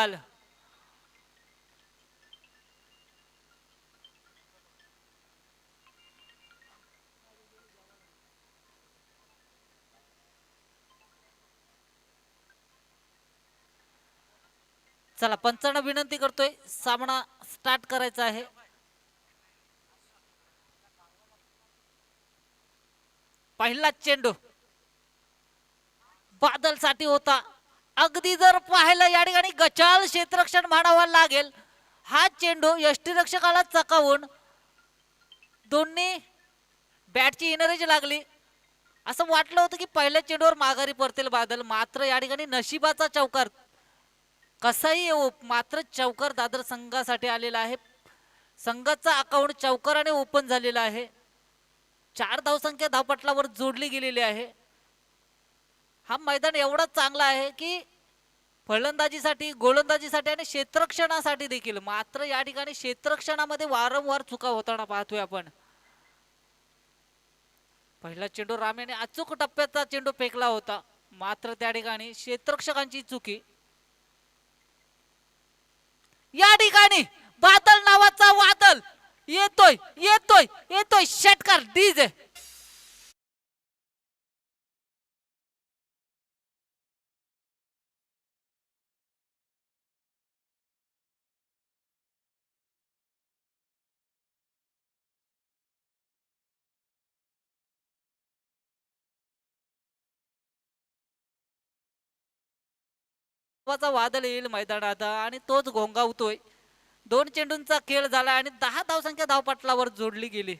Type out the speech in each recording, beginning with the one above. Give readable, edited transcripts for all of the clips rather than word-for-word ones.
बाल. चला पंचांना विनंती करतोय, सामना स्टार्ट करायचा आहे. पहिला चेंडू बादल साठी होता. अगदी जर पाहायला या ठिकाणी गचाल क्षेत्ररक्षण म्हणावा लागेल. हा चेंडू यष्टीरक्षकाला चकावून दोन्ही बॅटची इनरेज लागली. असं वाटलं होतं की पहिल्या चेंडूवर माघारी परतेल बादल, मात्र या ठिकाणी नशिबाचा चौकार कसाही येऊ मात्र चौकार दादर संघासाठी आलेला आहे. संघाचा अकाउंट चौकाराने ओपन झालेला आहे. 4 धावसंख्या धावपटलावर जोडली गेलेली आहे. हा मैदान एवढा चांगला आहे की फलंदाजीसाठी, गोलंदाजीसाठी आणि क्षेत्ररक्षणासाठी देखील. मात्र या ठिकाणी क्षेत्ररक्षणामध्ये वारंवार चुका होताना पाहतोय आपण. पहिला चेंडू रामेने अचूक टप्प्याचा चेंडू फेकला होता, मात्र त्या ठिकाणी क्षेत्ररक्षकांची चुकी. या ठिकाणी बादल नावाचा वादल येतोय येतोय येतोय षटकार डीजे. वादळ येईल मैदानात आणि तोच घोंगावतोय. 2 चेंडूंचा खेळ झाला आणि 10 धावसंख्या धावपटलावर जोडली गेली.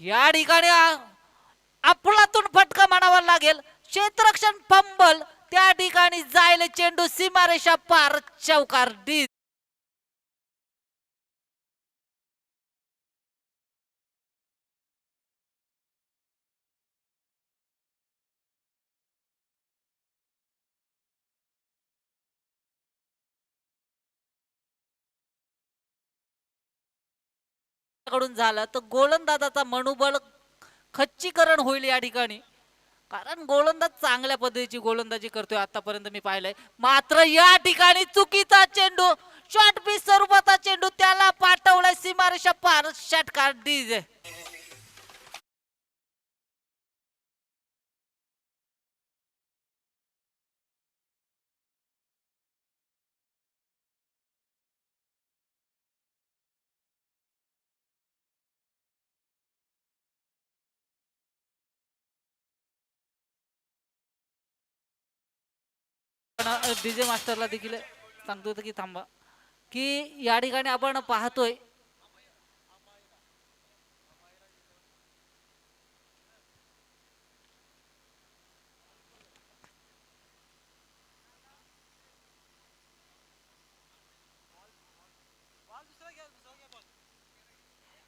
या ठिकाणी आपलातून फटका म्हणावा लागेल. क्षेत्ररक्षण फंबल, त्या ठिकाणी जायला चेंडू सीमारेषा पार, चौकार डी. कडून झाला तर गोलंदाजाचा मनोबल खच्चीकरण होईल या ठिकाणी. कारण गोलंदाज चांगल्या पद्धतीची गोलंदाजी करतोय आतापर्यंत मी पाहिलंय. मात्र या ठिकाणी चुकीचा चेंडू, शॉर्ट पिच स्वरूपाचा चेंडू त्याला पाठवलाय सीमारेषा पार, षटकार डीजे. डीजे मास्टरला देखील सांगतो की थांबा, की या ठिकाणी आपण पाहतोय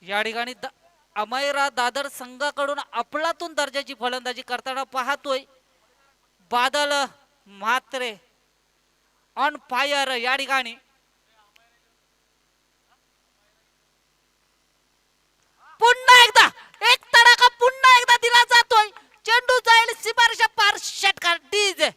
या ठिकाणी अमैरा दादर संघाकडून आपलातून दर्जाची फलंदाजी करताना पाहतोय. Badal Mhatre on fire. या ठिकाणी पुन्हा एकदा एक तडाखा पुन्हा एकदा दिला जातोय. चेंडू जाईल सीमारेषा पार, षटकार डीजे.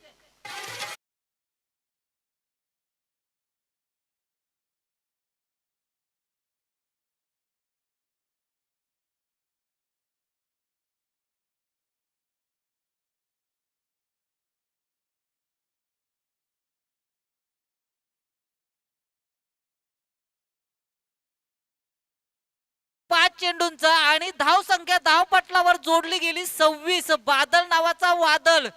पाच चेंडूंचा आणि धाव संख्या धावपटलावर जोडली गेली 26. बादल नावाचा वादळ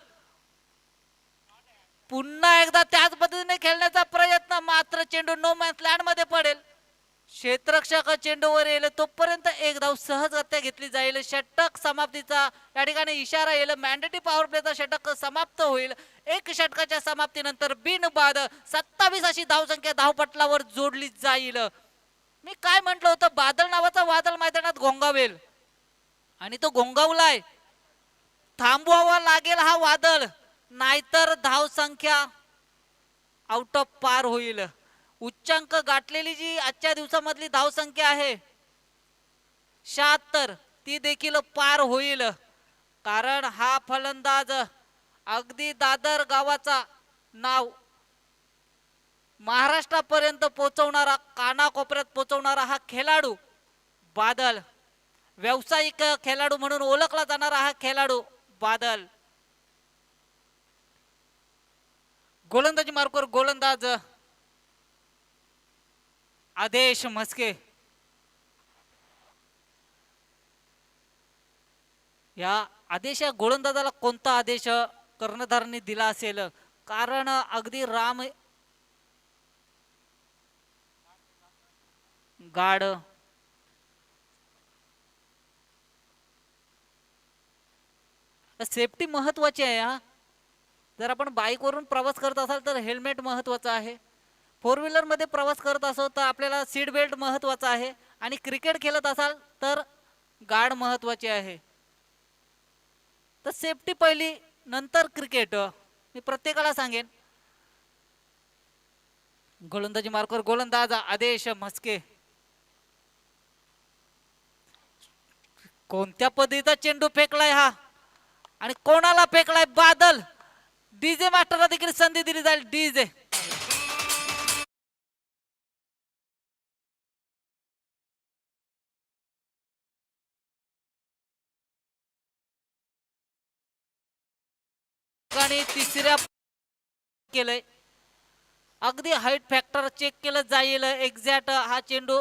पुन्हा एकदा त्याच पद्धतीने खेळण्याचा प्रयत्न, मात्र चेंडू नो मॅन्स लँड मध्ये पडेल. क्षेत्ररक्षक चेंडूवर येईल तोपर्यंत एक धाव सहजगत्या घेतली जाईल. षटक समाप्तीचा या ठिकाणी इशारा येईल. मॅन्डेटरी पॉवर प्लेचा षटक समाप्त होईल. एक षटकाच्या समाप्तीनंतर बिनबाद 27 अशी धावसंख्या धावपटलावर जोडली जाईल. मी काय म्हटलं होतं, बादल नावाचा वादळ मैदानात घोंगावेल आणि तो घोंगावलाय. थांबवावा लागेल हा वादळ, नाहीतर धावसंख्या आउट ऑफ पार होईल. उच्चांक गाठलेली जी आजच्या दिवसामधली धावसंख्या आहे 76, ती देखील पार होईल. कारण हा फलंदाज अगदी दादर गावाचा नाव महाराष्ट्रापर्यंत पोहोचवणारा, कानाकोपऱ्यात पोहोचवणारा हा खेळाडू बादल. व्यावसायिक खेळाडू म्हणून ओळखला जाणारा हा खेळाडू बादल. गोलंदाजी मार्कवर गोलंदाज आदेश म्हस्के. या आदेश या गोलंदाजाला कोणता आदेश कर्णधारांनी दिला असेल, कारण अगदी राम गाड सेफ्टी महत्वाची आहे. हा जर आपण बाईकवरून प्रवास करत असाल तर हेल्मेट महत्वाचं आहे. फोर व्हीलर मध्ये प्रवास करत असो तर आपल्याला सीट बेल्ट महत्वाचा आहे. आणि क्रिकेट खेळत असाल तर गार्ड महत्वाची आहे. तर सेफ्टी पहिली, नंतर क्रिकेट. मी प्रत्येकाला सांगेन. गोलंदाजी मार्कवर गोलंदाज आदेश म्हस्के. कोणत्या पद्धतीचा चेंडू फेकलाय हा आणि कोणाला फेकलाय? बादल. डीजे मास्टरला देखील संधी दिली जाईल. डीजे आणि तिसऱ्या केलंय. अगदी हाईट फॅक्टर चेक केलं जाईल. एक्झॅक्ट हा चेंडू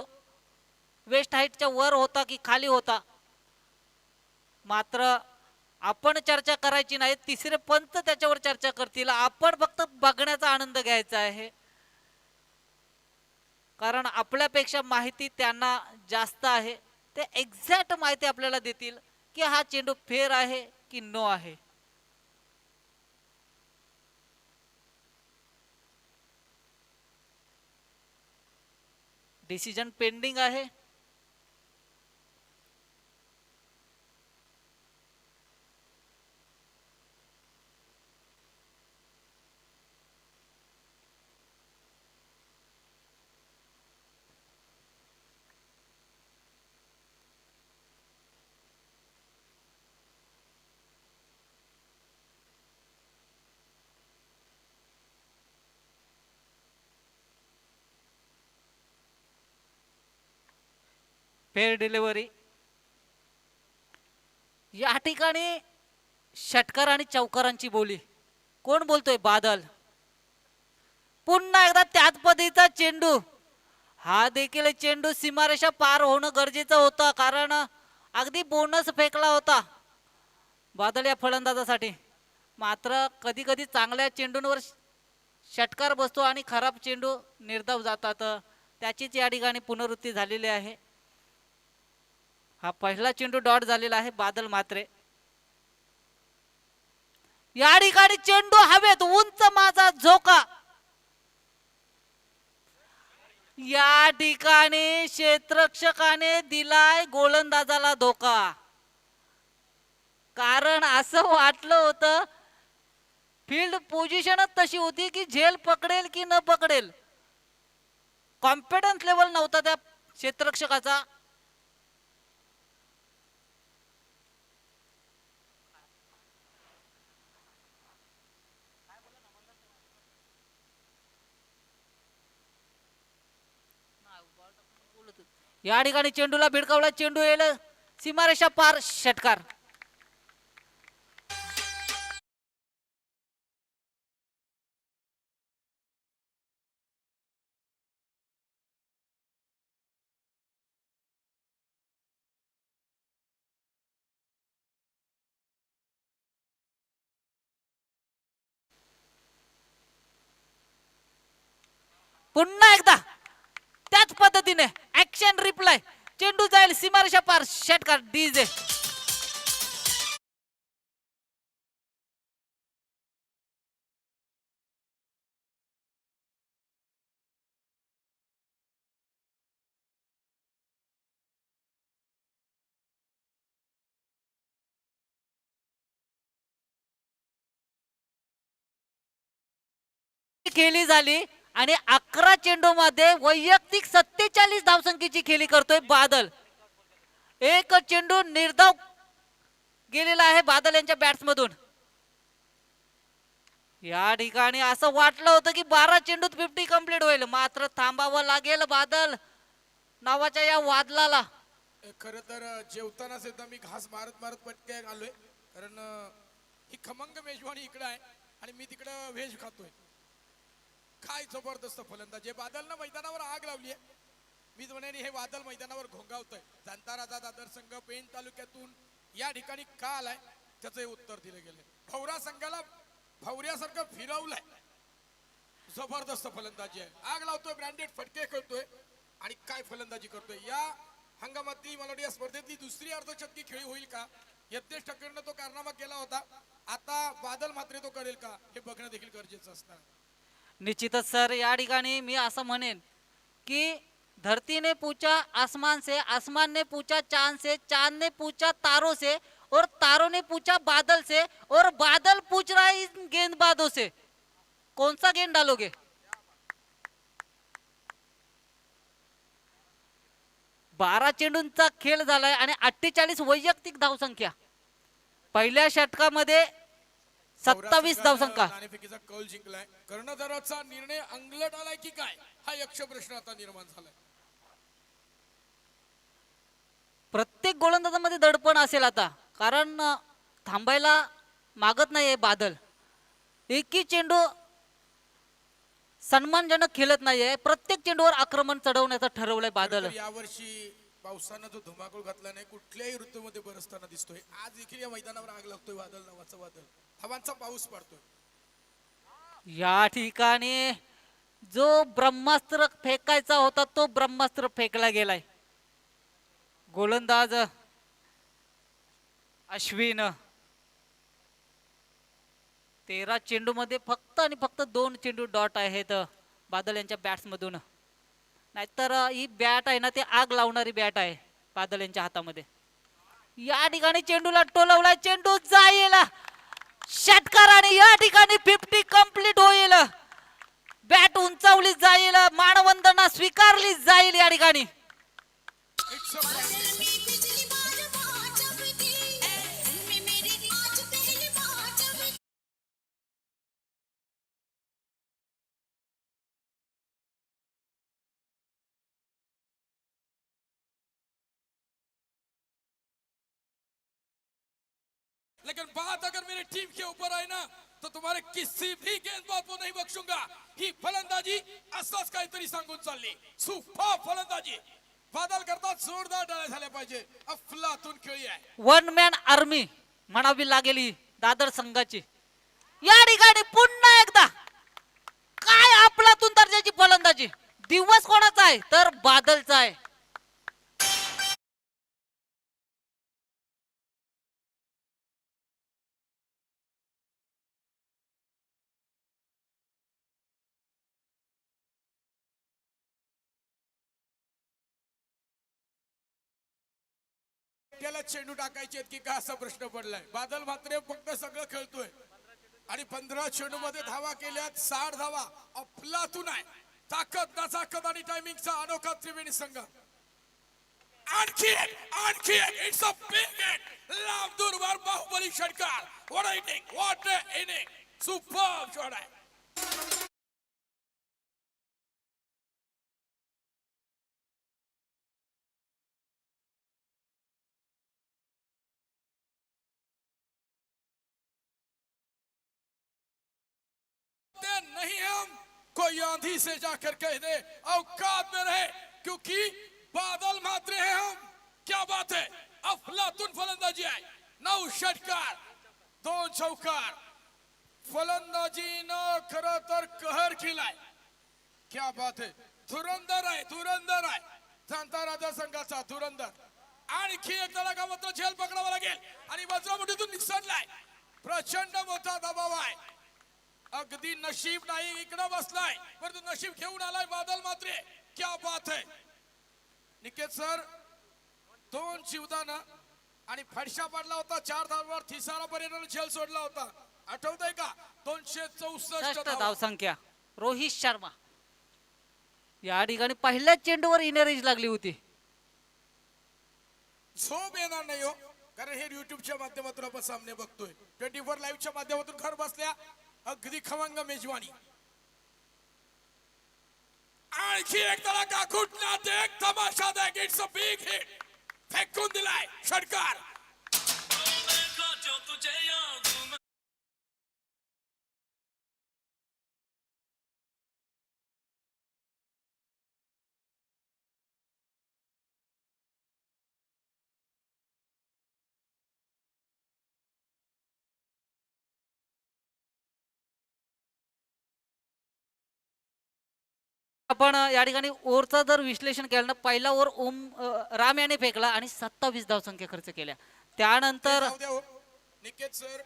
वेस्ट हाईटच्या वर होता की खाली होता, मात्र आपण चर्चा करायची नाही. तिसरे पंच त्याच्यावर चर्चा करतील. आपण फक्त बघण्याचा आनंद घ्यायचा आहे, कारण आपल्यापेक्षा माहिती त्यांना जास्त आहे. ते एक्झॅक्ट माहिती आपल्याला देतील की हा चेंडू फेर आहे की नो आहे. डिसिजन पेंडिंग आहे. Fair delivery. या ठिकाणी षटकार आणि चौकारांची बोली. कोण बोलतोय? बादल. पुन्हा एकदा त्याच पद्धतीचा चेंडू. हा देखील चेंडू सीमारेषा पार होणं गरजेचं होतं, कारण अगदी बोनस फेकला होता बादल या फलंदाजासाठी. मात्र कधी कधी चांगल्या चेंडूंवर षटकार बसतो आणि खराब चेंडू निर्धाव जातात. त्याचीच या ठिकाणी पुनरावृत्ती झालेली आहे. हा पहिला चेंडू डॉट झालेला आहे. बादल मात्रे. या ठिकाणी चेंडू हवेत, उंच माझा झोका. या ठिकाणी क्षेत्ररक्षकाने दिलाय गोलंदाजाला धोका, कारण असं वाटलं होतं फील्ड पोझिशनच तशी होती की झेल पकडेल की न पकडेल. कॉन्फिडन्स लेवल नव्हता त्या क्षेत्ररक्षकाचा. या ठिकाणी चेंडूला भिडकावला. चेंडू येईल सीमारेषा पार. षटकार. पुन्हा एकदा त्याच पद्धतीने ऍक्शन रिप्लाय. चेंडू जाईल सीमारेषा पार. षटकार. डीजे. खेळी झाली आणि 11 चेंडू मध्ये वैयक्तिक 47 धावसंख्येची खेळी करतोय बादल. एक चेंडू निर्धाव गेलेला आहे बादल यांच्या बॅट्स मधून. या ठिकाणी असं वाटलं होतं की 12 चेंडूत 50 कंप्लीट होईल, मात्र थांबावं लागेल बादल नावाच्या या वादलाला. खर तर जेवताना सुद्धा मी घास मारत मारत पटके आलोय, कारण ही खमंग मेजवानी इकडे आहे आणि मी तिकडं व्हेज खातोय. काय जबरदस्त फलंदाज आहे. बादलनं मैदानावर आग लावली आहे. मी म्हणेन हे वादल मैदानावर घोंगावतोय. जनताराचा दादर संघ पेण तालुक्यातून या ठिकाणी का आलाय त्याचं हे उत्तर दिलं गेलं. भवरा संघाला भवऱ्यासारखं फिरवलंय. जबरदस्त फलंदाजी आहे. आग लावतोय, ब्रँडेड फटके खेळतोय आणि काय फलंदाजी करतोय. या हंगामातली मला वाटतं या स्पर्धेतली दुसरी अर्धशतकी खेळी होईल का. यज्ञेश ठाकरेंना तो कारनामा केला होता, आता बादल मात्र तो करेल का हे बघणं देखील गरजेचं असणार. निश्चितच सर, या ठिकाणी मी असं म्हणेन की धरती ने पूछा आसमान से, आसमान ने पूछा चांद से, चांद ने पूछा तारों से, और तारों ने पूछा बादल से, और बादल पूछ रहा है इन गेंदबाजों से कौन सा गेंद डालोगे. 12 चेंडूंचा खेळ झालाय आणि 48 वैयक्तिक धावसंख्या. पहिल्या षटकामध्ये 27 धावसंख्या. नाणेफेकीचा कौल जिंकलाय. कर्णधाराचा निर्णय अंगलट आलाय की काय, हा यक्ष प्रश्न आता निर्माण झालाय. प्रत्येक गोलंदाजामध्ये दडपण असेल आता, कारण थांबायला मागत नाहीये बादल. एकही चेंडू सन्मानजनक खेळत नाहीये. प्रत्येक चेंडूवर आक्रमण चढवण्याचं ठरवलंय बादल. यावर्षी पावसानं जो धुमाकूळ घातला नाही, कुठल्याही ऋतूमध्ये बरसताना दिसतोय. आज देखील या मैदानावर आग लागतोय. बादल नावाचा बादल हवांचा पाऊस पडतोय. या ठिकाणी जो ब्रह्मास्त्र फेकायचा होता तो ब्रह्मास्त्र फेकला गेलाय. गोलंदाज अश्विन 13 चेंडू मध्ये फक्त आणि फक्त 2 चेंडू डॉट आहेत बादल यांच्या बॅट्स मधून. नाहीतर ही बॅट आहे ना, ते आग लावणारी बॅट आहे बादल यांच्या हातामध्ये. या ठिकाणी चेंडूला टोलवलाय, चेंडू जाईल षटकार आणि या ठिकाणी 50 कंप्लीट होईल. बॅट उंचावली जाईल, मानवंदना स्वीकारली जाईल. या ठिकाणी लेकिन बात अगर मेरी टीम के ऊपर आए ना तो तुम्हारे किसी भी गेंदबाज को नहीं बख्शूंगा. ही फलंदाजी असंच काहीतरी सांगून चालली. सुपर फलंदाजी बादल करतात, जोरदार डाळ्या झाल्या पाहिजे. अफलातून खेळी आहे. 1 मॅन आर्मी म्हणावी लागेल ही दादर संघाची. या ठिकाणी पुन्हा एकदा काय अफलातून दर्जाची फलंदाजी. दिवस कोणाचा आहे तर बादलचा आहे. त्याला चेंडू टाकायचे की काय असा प्रश्न पडलाय. बादल मात्र फक्त सगळं खेळतोय आणि 15 चेंडू मध्ये धावा केल्यात, 60 धावा. अफलातून आहे. ताकद ना ताकद आणि टायमिंगचा अनोखा त्रिवेणी संघ. आणखी एक इट्स अ बिग हिट. लांब दूरवर बाहुबली षटकार. What a inning, what a inning. Super shot आहे. नहीं हम कोई आंधी से जाकर कह दे औकात में रहे, क्योंकि बादल मात्र हैं हम. क्या बात है. अफलातून फलंदाजी आहे. 9 षटकार 2 चौकार. फलंदाजीनं खरं तर कहर केलाय. क्या बात है. धुरंधर आहे जनता राजा संघाचा धुरंधर. आणखी एक तडाखा मात्र झेल पकडावा लागेल आणि वज्रमुठीतून निसटलाय. प्रचंड मोठा दबाव आहे. अगदी नशीब नाही इकडे बसलाय, परंतु नशीब घेऊन आलाय बादल मात्र. क्या बात है. निकेत सर 2 जीवदानं आणि फडशा पडला होता. 4 धावांवर थिसारा पर्यंत झेल सोडला होता. आठवतंय का. 264 धावसंख्या. रोहित शर्मा या ठिकाणी पहिल्या चेंडूवर इनरेज लागली होती. झोप येणार नाही हो, कारण हे युट्यूबच्या माध्यमातून आपण सामने बघतोय. 24 लाईव्हच्या माध्यमातून घर बसल्या अगदी खमंग मेजवानी. आणखी एक तडाखा घुटण्यात एक तमाशा देख. It's a big hit. फेकून दिलाय षटकार. आपण या ठिकाणी ओव्हरचं जर विश्लेषण केलं ना, पहिला ओव्हर राम याने फेकला आणि 27 धावसंख्या खर्च केल्या. त्यानंतर जाऊ द्या हो. निकेत सर,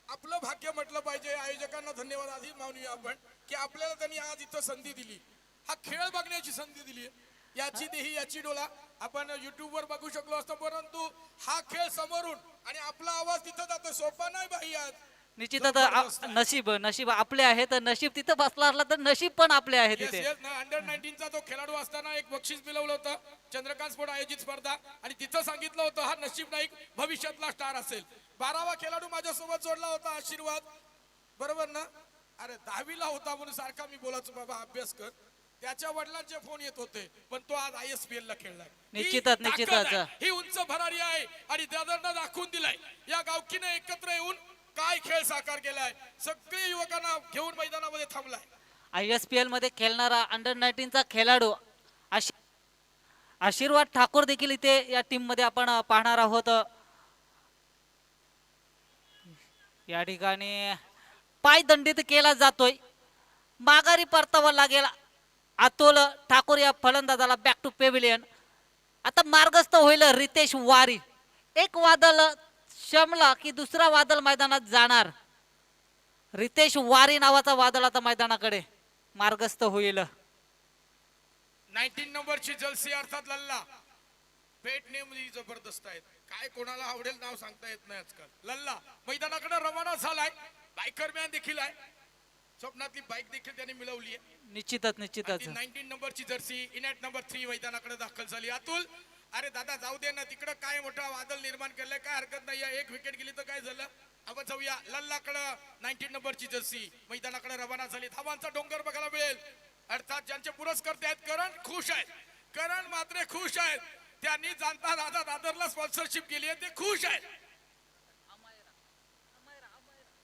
आपलं भाग्य म्हटलं पाहिजे. आयोजकांना धन्यवाद आधी मानूया आपण की आपल्याला त्यांनी आज इथं संधी दिली. हा खेळ बघण्याची संधी दिली. याची देही याची डोला आपण युट्यूब वर बघू शकलो असतो, परंतु हा खेळ समोरून आणि आपला आवाज तिथं जातो. सोपा नाही बाई आज. निश्चितच नशीब नशीब आपले आहे, तर नशीब तिथं बसला असला तर नशीब पण आपले आहे येस तिथे. येस ना. अंडर 19चा तो खेळाडू असताना एक बक्षीस मिळवलं होतं, चंद्रकांत स्पोर्ट आयोजित स्पर्धा, आणि तिथं सांगितलं होतं हा नशीब नाईक भविष्यातला स्टार असेल. 12वा खेळाडू माझ्यासोबत जोडला होता आशीर्वाद, बरोबर ना. अरे 10वीला होता म्हणून सारखा मी बोलायचो बाबा अभ्यास कर. त्याच्या वडिलांचे फोन येत होते, पण तो आज ISPL ला खेळलाय. निश्चितच निश्चितच ही उंच भरारी आहे आणि दादांना दाखवून दिलाय. या गावकीने एकत्र येऊन काय खेळ साकार केलाय. सगळे युवकांना घेऊन मैदानामध्ये थांबलाय. ISPL मध्ये खेळणारा अंडर 19चा खेळाडू आशीर्वाद ठाकूर देखील इथे या टीम मध्ये आपण पाहणार आहोत. या ठिकाणी पाय दंडित केला जातोय, माघारी परतावा लागेल अतुल ठाकूर या फलंदाजाला. Back to pavilion. आता मार्गस्थ होईल रितेश वारी. एक वादळ शमला की दुसरा वादळ मैदानात जाणार. रितेश वारी नावाचा वादळ आता मैदानाकडे मार्गस्थ होईल. 19 नंबरची जर्सी अर्थात लल्ला. पेट नेम जबरदस्त आहेत. काय कोणाला आवडेल नाव सांगता येत नाही आजकाल. लल्ला मैदानाकडे रवाना झालाय. बायकर मॅन देखील आहे. स्वप्नातली बाईक देखील त्यांनी मिळवली आहे. निश्चितच निश्चितच 19 नंबरची जर्सी इनॅट नंबर 3 मैदानाकडे दाखल झाली. अतुल, अरे दादा जाऊ दे ना, तिकडे काय मोठा वादळ निर्माण केलंय. काय हरकत नाही. एक विकेट गेली तर काय झालं. आपण जाऊया लल्लाकडे. 19 नंबरची जर्सी मैदानाकडे रवाना झाली. धावांचा डोंगर बघायला मिळेल. अर्थात ज्यांचे पुरस्कर्ते आहेत करण खुश आहेत. करण मात्र खुश आहेत. त्यांनी जाणता दादा दादरला स्पॉन्सरशिप केली आहे, ते खुश आहेत.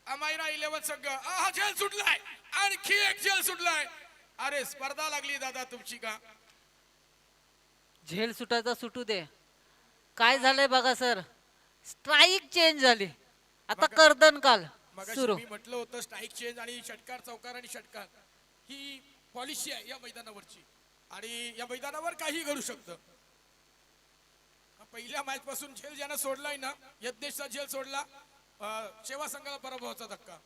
अमायरा 11 संघ. हा झेल सुटलाय. आणखी एक झेल सुटलाय. अरे स्पर्धा लागली दादा तुमची का. झेल सुटायचा सुटू दे. काय झालंय बघा सर, स्ट्राईक चेंज झाली. आता कर्दन काल सुरू. मी म्हटलं होतं स्ट्राईक चेंज आणि षटकार, चौकार आणि षटकार ही पॉलिसी आहे या मैदानावरची, आणि या मैदानावर काही घडू शकतं. पहिल्या मॅच पासून झेल ज्यानं सोडलाय ना, यज्ञेशचा झेल सोडला. सेवा संघाला पराभवाचा धक्का.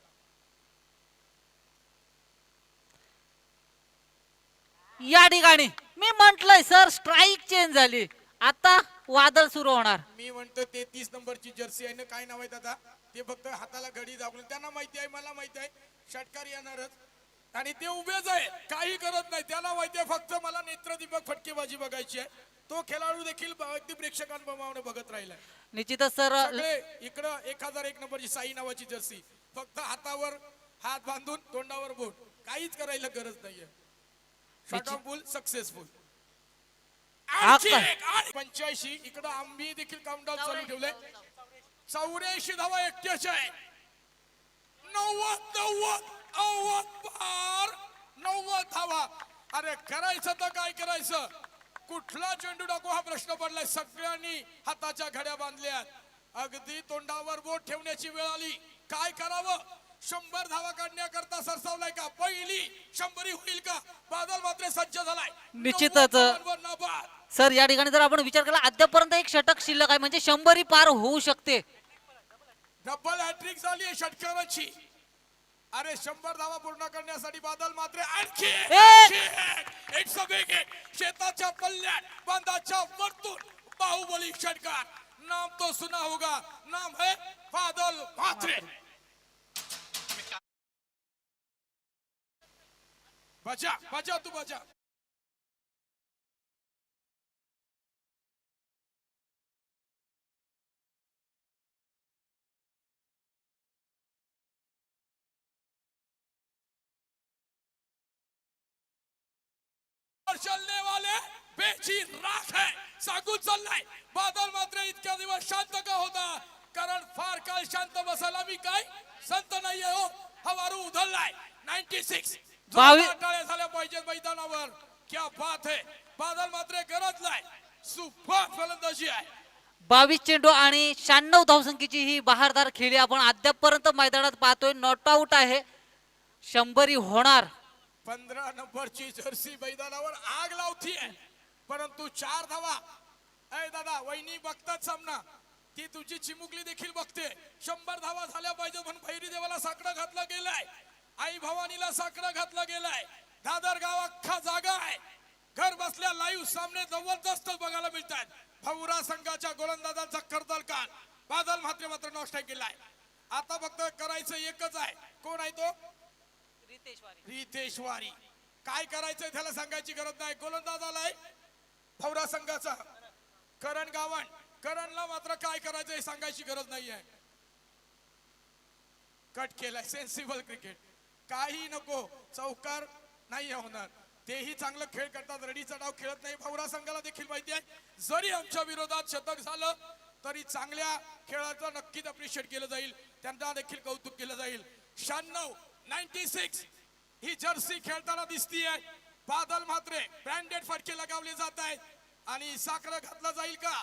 या ठिकाणी मी म्हंटलय सर, स्ट्राईक चेंज झाली. आता वादळ सुरू होणार. मी म्हणतो 33 नंबरची जर्सी आहे ना, काय नाव आहे दादा ते, फक्त हाताला घडी दाबून. त्यांना माहिती आहे, मला माहिती आहे षटकार येणारच, आणि ते उभेच आहे, काही करत नाही. त्याला माहिती आहे फक्त मला नेत्रदीपक फटकेबाजी बघायची आहे. तो खेळाडू देखील अगदी प्रेक्षकांप्रमाणे बघत राहिलाय. निश्चितच सर. इकडं 1001 नंबरची साई नावाची जर्सी, फक्त हातावर हात बांधून तोंडावर बोट, काहीच करायला गरज नाहीये. Shot on full successful. 85 इकडं आम्ही देखील काउंटडाऊन चालू ठेवलंय. 84 धावा एकट्याच्या आहे. 90 पार 90 धावा. अरे करायचं तर काय करायचं, कुठला चेंडू टाकू हा प्रश्न पडलाय. सगळ्यांनी हाताच्या घड्या बांधल्यात. अगदी तोंडावर बोट ठेवण्याची वेळ आली. काय करावं. 100 धावा काढण्याकरता सरसावलाय का, पहिली 100 होईल का. बादल मात्र सज्ज झालाय. निश्चितच सर, या ठिकाणी जर आपण विचार केला अद्यापर्यंत एक षटक शिल्लक आहे, म्हणजे 100 पार होऊ शकते. डबल हॅट्रिक झाली आहे षटकाराची. अरे 100 धावा पूर्ण करण्यासाठी बादल मात्र आणखी एक शेताच्या पल्ल्यात बांधाच्या वरतून बाहुबली षटकार. नाम तो सुना होगा, नाम है बादल मात्रे. बजा बजा तू बजा. चलने वाले बेची राख है सांगून चाललाय. बादल मात्र इतक्या दिवस शांत का होता, कारण फार काळ शांत बसायला मी काय संत नाहीये हो. हा वारू उधळलाय. 96 टाळ्या झाल्या पाहिजेत मैदानावर. क्या बात है. बादल मात्र गरजलाय. सुपर फलंदाजी आहे. 22 चेंडू आणि 96 धावसंख्येची ही बहारदार खेळी आपण अद्यापपर्यंत मैदानात पाहतोय. नॉट आउट आहे. 100 होणार. 15 नंबरची जर्सी मैदानावर आग लावतीये, परंतु 4 धावा. अय दादा, वहिनी बघतात सामना, ती तुझी चिमुकली देखील बघते. 100 धावा झाल्या पाहिजे म्हणून भैरी देवाला साकडं घातलं गेलंय. आई भवानीला साकडं घातलं गेलंय. दादर गाव अख्खा जागा आहे. घर बसल्या लाईव्ह सामने जबरदस्त बघायला मिळतात. भवरा संघाच्या गोलंदाजांचा कर्दल कान. बादल मात्र नॉस्टॅक केलाय. आता फक्त करायचं एकच आहे. कोण आहे तो? रितेशवारी. काय करायचंय त्याला सांगायची गरज नाही. गोलंदाज आलाय भवरा संघाचा करण गावण. करणला मात्र काय करायचं हे सांगायची गरज नाहीये. कट केलाय. Sensible cricket. काही नको, चौकार नाही होणार. तेही चांगलं खेळ करतात. रडीचा डाव खेळत नाही. भवरा संघाला देखील माहिती आहे, जरी आमच्या विरोधात शतक झालं तरी चांगल्या खेळाचं नक्कीच अप्रिशिएट केलं जाईल. त्यांना देखील कौतुक केलं जाईल. 96 ही जर्सी खेळताना दिसतीये. बादल मात्र ब्रँडेड फटके लगावले जात आहेत. आणि साखर घातला जाईल का?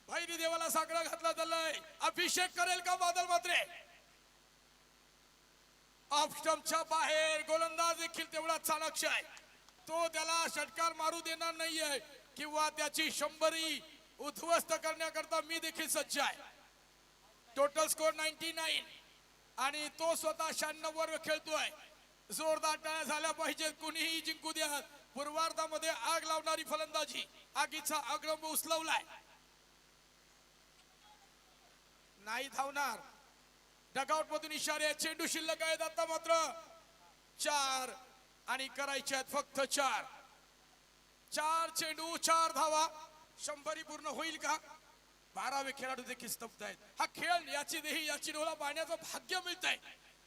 भैरी देवाला साखर घातला जालंय. अभिषेक करेल का बादल मात्र? ऑफ स्टंपच्या बाहेर. गोलंदाज देखील तेवढा चाणक्य आहे. तो त्याला षटकार मारू देणार नाहीये, किंवा त्याची 100 उद्ध्वस्त करण्याकरता मी देखील सज्ज आहे. टोटल स्कोर 99 आणि तो स्वतः 96 वर खेळतोय. जोरदार टाळ्या झाल्या पाहिजेत. कुणीही जिंकू द्या. पूर्वार्धामध्ये आग लावणारी फलंदाजी. आगीचा अग्रम उचलवलाय. नाही धावणार. डगआउट मधून इशारे. चेंडू शिल्लक आहेत आता मात्र 4 आणि करायचे आहेत फक्त 4. 4 चेंडू 4 धावा. 100 पूर्ण होईल का? 12वे खेळाडू देखील स्तब्ध आहेत. हा खेळ याची देही याची डोला पाहण्याचं भाग्य मिळतंय.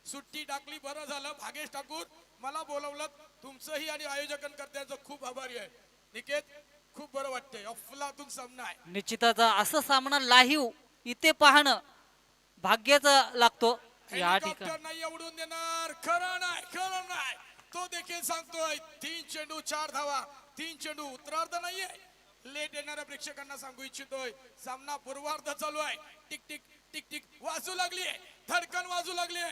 सुट्टी टाकली, बरं झालं. भागेश ठाकूर, मला बोलवलं. तुमचंही आणि आयोजकांकर्त्यांचं खूप आभारी आहे. निकेत, खूप बरं वाटतंय. अफलातून सामना आहे. निश्चितच असं सामना लाईव्ह इथे पाहणं भाग्याचं लागतो. या ठिकाणी हेलिकॉप्टर नाही उडून देणार. खरं नाही. तो देखील सांगतोय 3 चेंडू 4 धावा. 3 चेंडू. उत्तरार्ध नाहीये. लेट येणाऱ्या प्रेक्षकांना सांगू इच्छितोय, सामना पूर्वार्ध चालू आहे. टिक टिक टिक टिक वाजू लागलीये. धडकन वाजू लागलीये.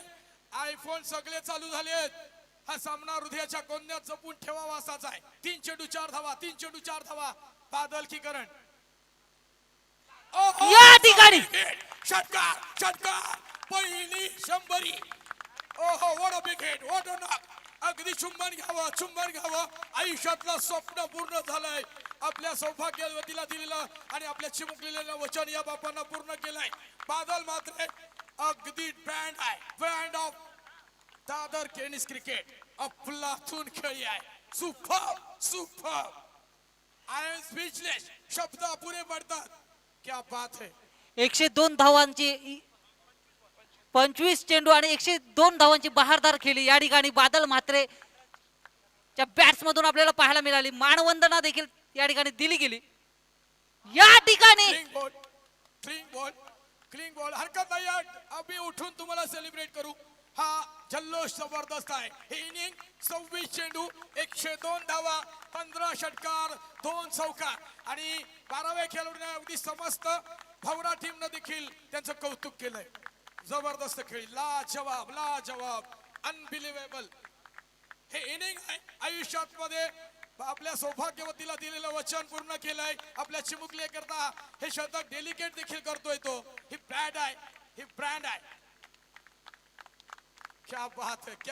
आयफोन सगळे चालू झालेत. हा सामना हृदयाच्या कोंड्यात जपून ठेवावा असाच आहे. 3 चेंडू 4 धावा. 3 चेंडू 4 धावा. बादल की करण. या ठिकाणी षटकार. पहिली 100. ओहो, what a big hit. What a knock. अगदी चुंबन घ्यावं. आयुष्यातलं स्वप्न पूर्ण झालंय. आपल्या सौभाग्यवतीला दिलेलं आणि आपल्या चिमुकलेलं वचन या बापांना पूर्ण केलंय. बादल मात्र अगदी brand of Dadar tennis cricket. अफलातून खेळी आहे. सुपर. I am speechless. शब्द अपुरे पडतात. क्या बात है. 102 धावांची 25 चेंडू आणि 102 धावांची बहारदार खेळी या ठिकाणी बादल म्हात्रे च्या बॅट्स मधून आपल्याला पाहायला मिळाली. मानवंदना देखील या ठिकाणी दिली गेली. या ठिकाणी क्लीन बॉल. हरकत नाही. अभी उठून तुम्हाला सेलिब्रेट करू. हा जल्लोष जबरदस्त आहे. हे इनिंग 26 चेंडू 102 धावा. 15 षटकार 2 चौकार आणि 12व्या खेळाडूने अगदी समस्त भवरा टीमनं देखील त्यांचं कौतुक केलंय. जबरदस्त खेळी. लाजवाब. अनबिलिव्हेबल. हे इनिंग आहे. आयुष्यात मध्ये आपल्या सौभाग्यवतीला दिलेलं वचन पूर्ण केलंय. आपल्या चिमुकले करता हे शतक डेलिकेट देखील करतोय तो. ही ब्रँड आहे. क्या बात है. क्या